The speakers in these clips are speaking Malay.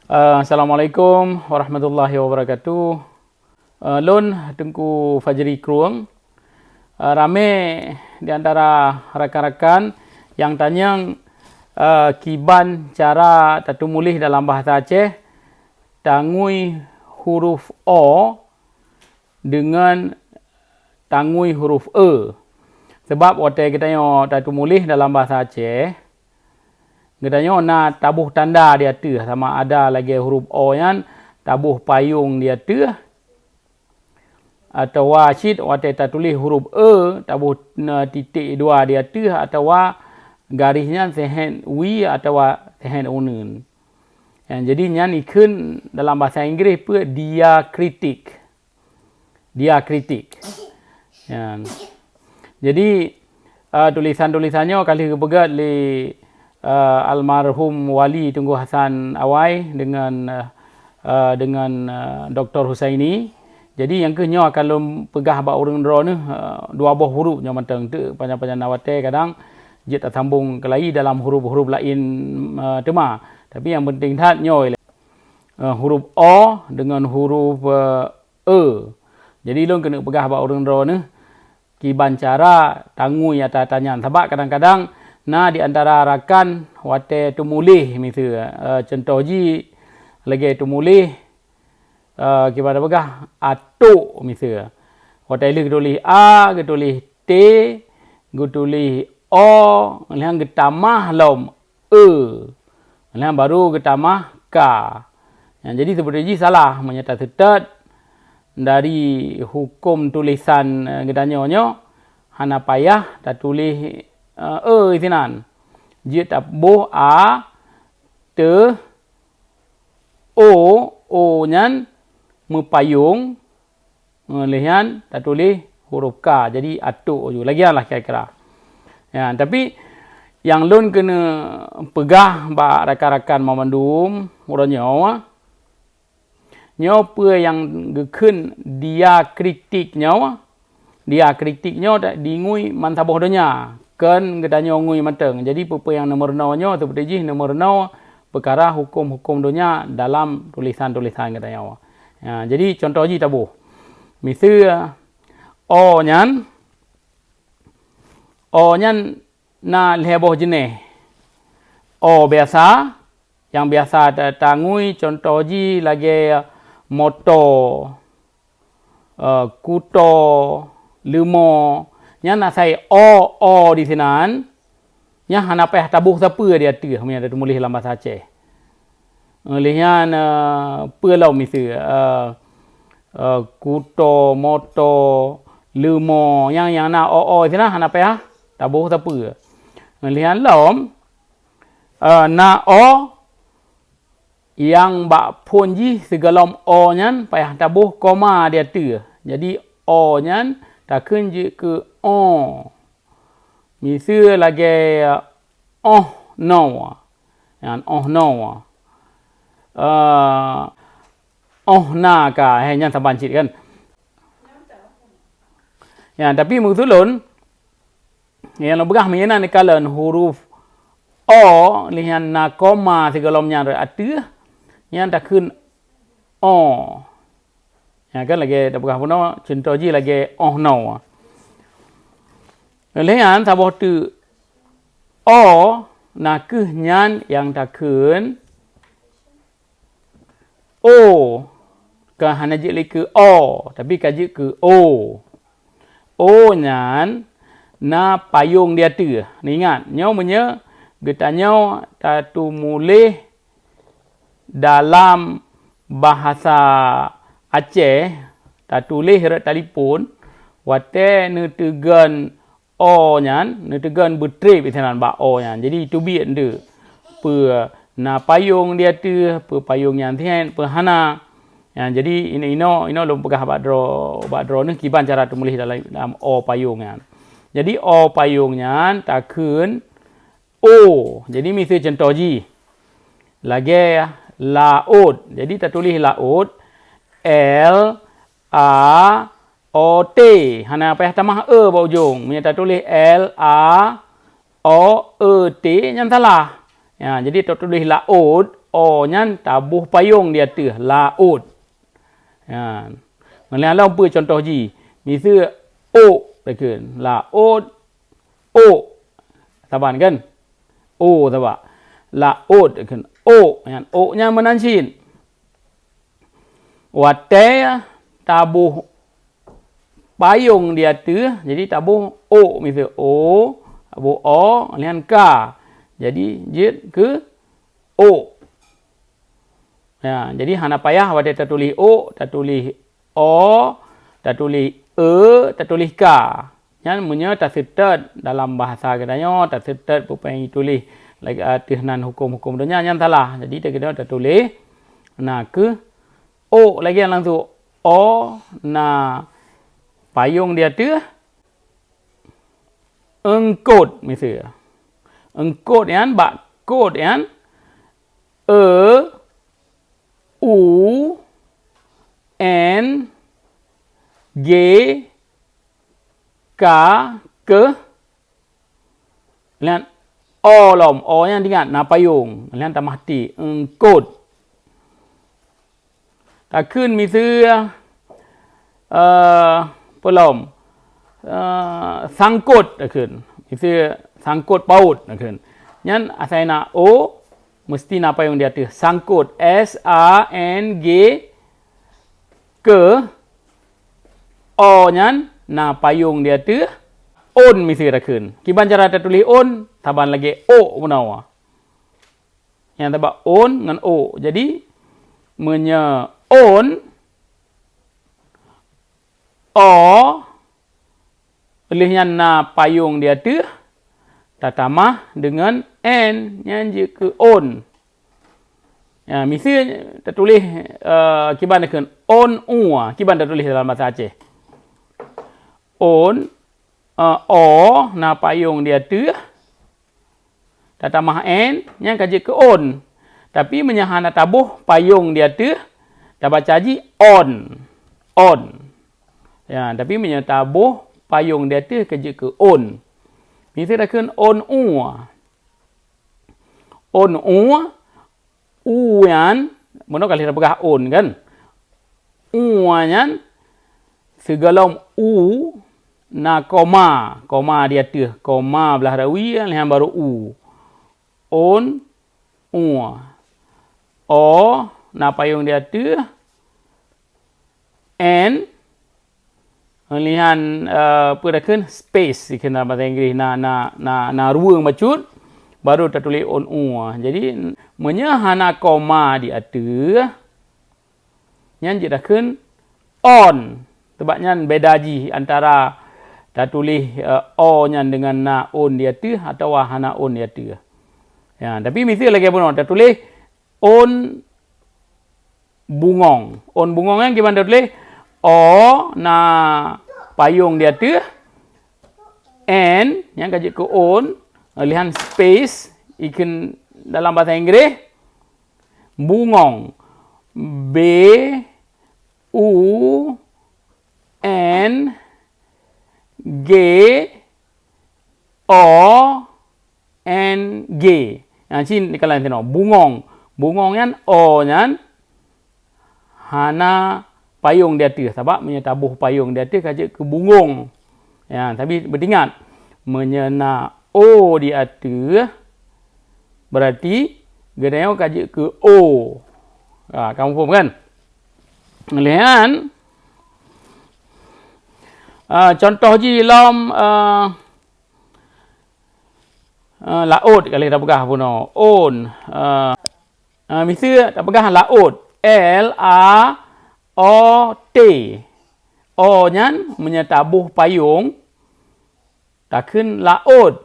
Assalamualaikum warahmatullahi wabarakatuh. Lon Tengku Fajri Kruang. Rame di antara rakan-rakan yang tanya kiban cara tatu mulih dalam bahasa Aceh tangui huruf O dengan tangui huruf E. Sebab waktu kita tatu mulih dalam bahasa Aceh katanya na tabuh tanda dia tu sama ada lagi huruf O yang tabuh payung dia tu atau wasit waktu kita tulis huruf E tabuh titik dua dia tu atau garisnya sehen wi atau sehen unun. Jadi nyan ikun dalam bahasa Inggeris pun diakritik. Diakritik. Jadi tulisan-tulisannya kali kepegat li almarhum Wali Tunku Hasan Awai dengan Dr. Husaini. Jadi yang kenyo kalau pegah ba urang dro ni dua buah huruf nya mantang tu panjang-panjang nawate kadang je tak sambung kelai dalam huruf-huruf lain tema. Tapi yang penting that nyo huruf O dengan huruf E. Jadi long kena pegah ba urang dro ni kiban cara tangui atau tanyan sebab kadang-kadang na di antara rakan wate tu mulih misal contoh ji lagi tu mulih gimana begah atuk misal wate le tulis A ke tulis T ke tulis O yang getamah lom E yang baru getamah K. Jadi seperti ji salah menyata setet dari hukum tulisan gedanyonyo hana payah tak tulis isinan. Dia tak boh A te O nyan mepayung lehan tak tulis huruf K. Jadi atuk je. Lagianlah kira-kira. Ya, tapi yang lun kena pegah ba rakan-rakan memandum urangnya nyo pe yang gekun dia kritiknya dingui mantaboh donya kan gedanya ngui mateng. Jadi apa yang nomor 0-nya seperti ji nomor 0 perkara hukum-hukum dunia dalam tulisan-tulisan gedanya. Ya, jadi contoh ji tabuh. Misal O nyan na leboh jenis O biasa yang biasa tangui contoh ji lagi moto kuto limo nya nak saya O di sinan nya hana payah tabuh siapa dia tu punya ada tulis dalam bahasa Aceh. Lihan pelau misal kuto moto limo yang nak O di sinan hana payah tabuh siapa. Lihan lom na O yang bak pun ji segalom O nyan payah tabuh koma dia tu. Jadi O nyan takkan je ke O. Misal lagi no. Yang no. Na ka yang sabancit kan. Ya, tapi mengtulun yang lebih menyenan kalan huruf O lihan na koma segalomnya ada yang takkan O. Ya kan lagi tak berapa pun contoh je lagi no. Lihat sahabat tu O nak nyan yang takkan O ke hana je ke O tapi kaji ke O. O nyan na payung dia tu. Ni ingat nyo punya getanya tatu mulih dalam bahasa Aceh tak tulis huruf telefon wate netegan O nyan netegan betrip isanan ba O nyan. Jadi itu bi ende pe na payung dia tu pe payung yang tian pe hana. Ya, jadi ini lom pegah ba dro ni kiban cara tulis dalam O payung nyan. Jadi O payung nyan takun O. Jadi misal contoh ji lagi laut. Jadi tak tulis laut L A O T. Hana payah tambah E ba ujung. Menyata tulis L A O E T yang salah. Ya, jadi tak tulis laut o nyan tabuh payung dia tu laut. Ya. Ngelihat apa contoh ji. Misal o dekan laut o. Taban kan? O tabak. Laut dekan o yan o nya menansin. Watai tabuh payung dia tu jadi tabuh o misal o tabuh o dengan ka. Jadi jid ke o. Ya, jadi hana payah pada tak tulis o, tak tulis o, tak tulis tak tulis ka. Yang punya tak serta dalam bahasa katanya, tak serta pupeng tulis lagi artisan hukum-hukum dunia yang salah. Jadi tak kena tak tulis na ke o lagi yang langsung o na payung dia tu engkot misalnya. Engkot yang bak kod yang U N G K ke lihat o lom o yang ingat na payung lihat tak mati engkot takun misal pelom sangkut takun misal sangkut paut takun nyan asal na o mesti na payung dia tu sangkut S A N G ke o nyan na payung dia tu on mesti rakun kiban cara tak tulis on taban lagi o menawa yang tabak on dengan o jadi menye on o olehnya na payung dia tu tatamah dengan n yang je ke on. Ya, mesti tertulis kiban dekan on kiban tertulis dalam bahasa Aceh. On o na payung dia tu tatamah n yang kaji ke on. Tapi menyahana tabuh payung dia tu dah baca ji on. On. Ya, tapi menyatabuh payung dia tu kaji ke on. Mesti dekan on on yang mana kali pegah on kan yang segala na koma dia tu koma belah rawi yang baru on o na payung dia tu n lihan perakan space dalam bahasa Inggeris na ruang bacut baru tertulis on jadi menyahana koma di atas yang jadikan on sebabnya beda ji antara tertulis o nya dengan na on di atas atau hana on di atas ya tapi mesti lagi pun tertulis on bungong yang gimana tertulis o na payung di atas n yang kaji ke on lihat space ikan dalam bahasa Inggeris bungong B U N G O N G. Yang sini kalian tengok bungong yang o yang hana payung dia tu sebab menyatabuh payung dia tu kaji ke bungong. Ya, tapi beringat menyena o di atas berarti gedenya kaji ke o. Kamu faham kan? Lihat contoh ji dalam laut kali dah pegah pun on misal tak pegah laut L A O T o nyan menyatabuh payung takkan laut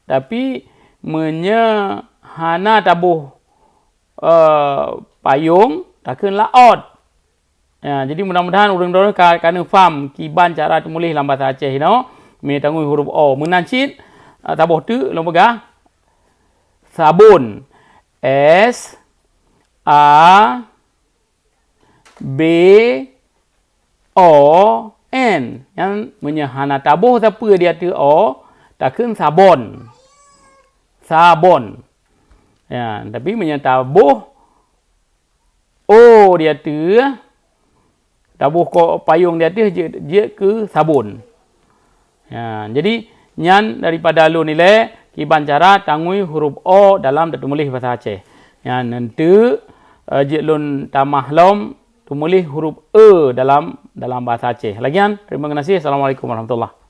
tapi menyahana tabuh payung takkan laut. Ya, jadi mudah-mudahan orang-orang kena faham kiban cara tulis dalam bahasa Aceh no. Me tanggung huruf o menancit tabuh tu lomba sabun S A B O N yang menyahana tabuh siapa dia tu o takkan sabon. Ya, tapi menyatabuh oh dia tu tabuh ko payung dia tu je ke sabun. Ya, jadi nyan daripada alun nilai kiban cara tangui huruf O dalam tulis bahasa Aceh. Ya, nanti je lun tamah lom tulis huruf E dalam bahasa Aceh. Lagian terima kasih. Assalamualaikum warahmatullahi